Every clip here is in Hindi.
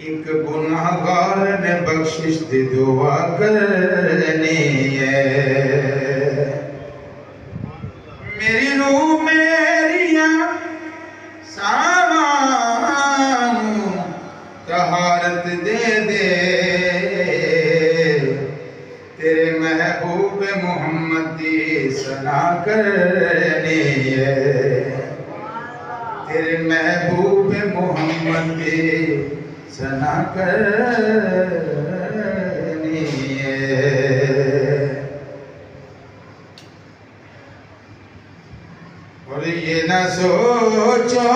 एक गुनाहगार ने बख्शिश दी दुआ करनी है। मेरी रूह मेरिया सामानू तहारत दे दे, तेरे महबूब मोहम्मद की सना करनी है। तेरे महबूब मोहम्मद की सना करनी है। और ये न सोचो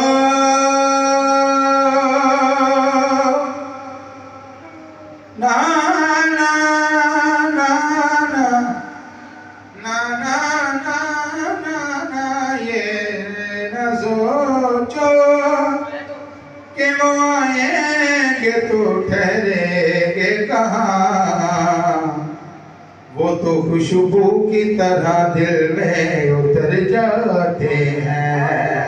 ना ना ना ना ना ना ना ना ना, ये न सोचो कि वो आएंगे तो ठहरेंगे कहाँ। वो तो खुशबू की तरह दिल में उतर जाते हैं।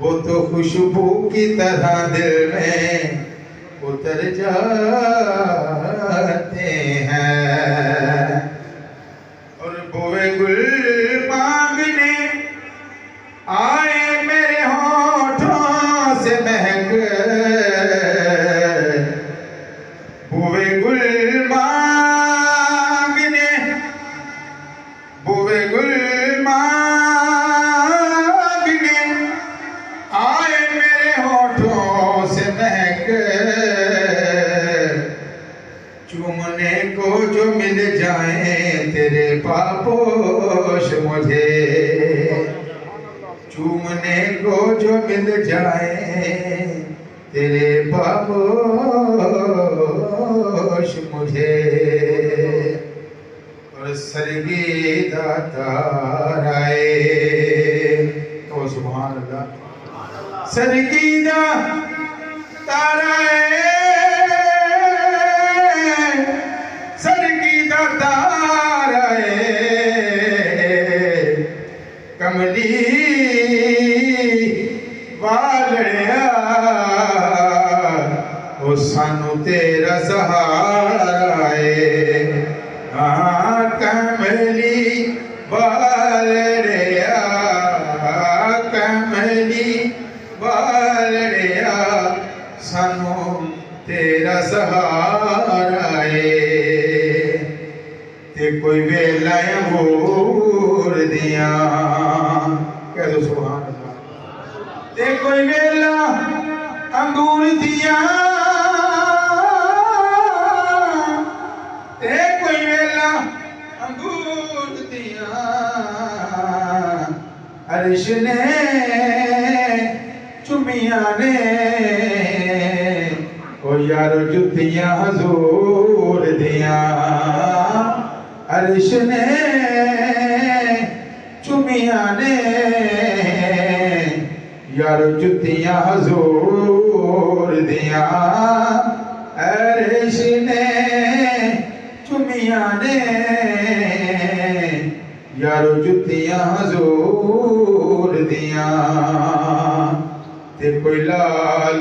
वो तो खुशबू की तरह दिल में उतर जाते हैं। और बोए गुल मांगने आए मेरे होठों से महक, बोए गुल मांगने, बोए गुल मांगने आए मेरे होठों से महक। चूमने को जो मिल जाए तेरे पापोश मुझे, चूमने को जो मिल जाए तेरे पापोश मुझे। और सरगी दातार आए तो सुभान अल्लाह। सरगी दातार आए, सरगी दातार आए, कमली वालड़िया ओ सानू तेरा सहारा है। हाँ कमली वालड़िया, कमली वालड़िया सानू तेरा सहारा है। ते कोई वेला अंगूर दिया, कह दो सुभान अल्लाह। ते कोई वेला अंगूर दिया, ते कोई वेला अंगूर दिया, अर्श ने चुमिया ने ओ यारो जुतियां हजूर दिया। अर्श ने चुमिया ने यारो जुतियां हजूर दिया। अर्श ने चुमिया ने यारो जुतियां हजूर दिया। ते कोई लाल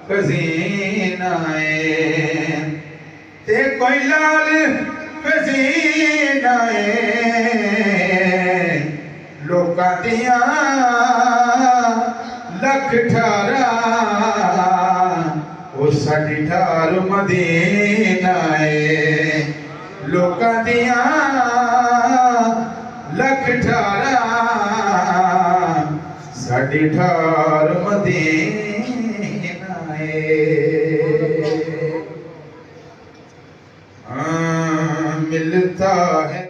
खजीना है, ते कोई लाल खजीना है, लोकां दियां लख ठारा ओ साडी ठार मदीना है। लोकां दियां लख ठारा साडी ठार मदीना है। हाँ मिलता है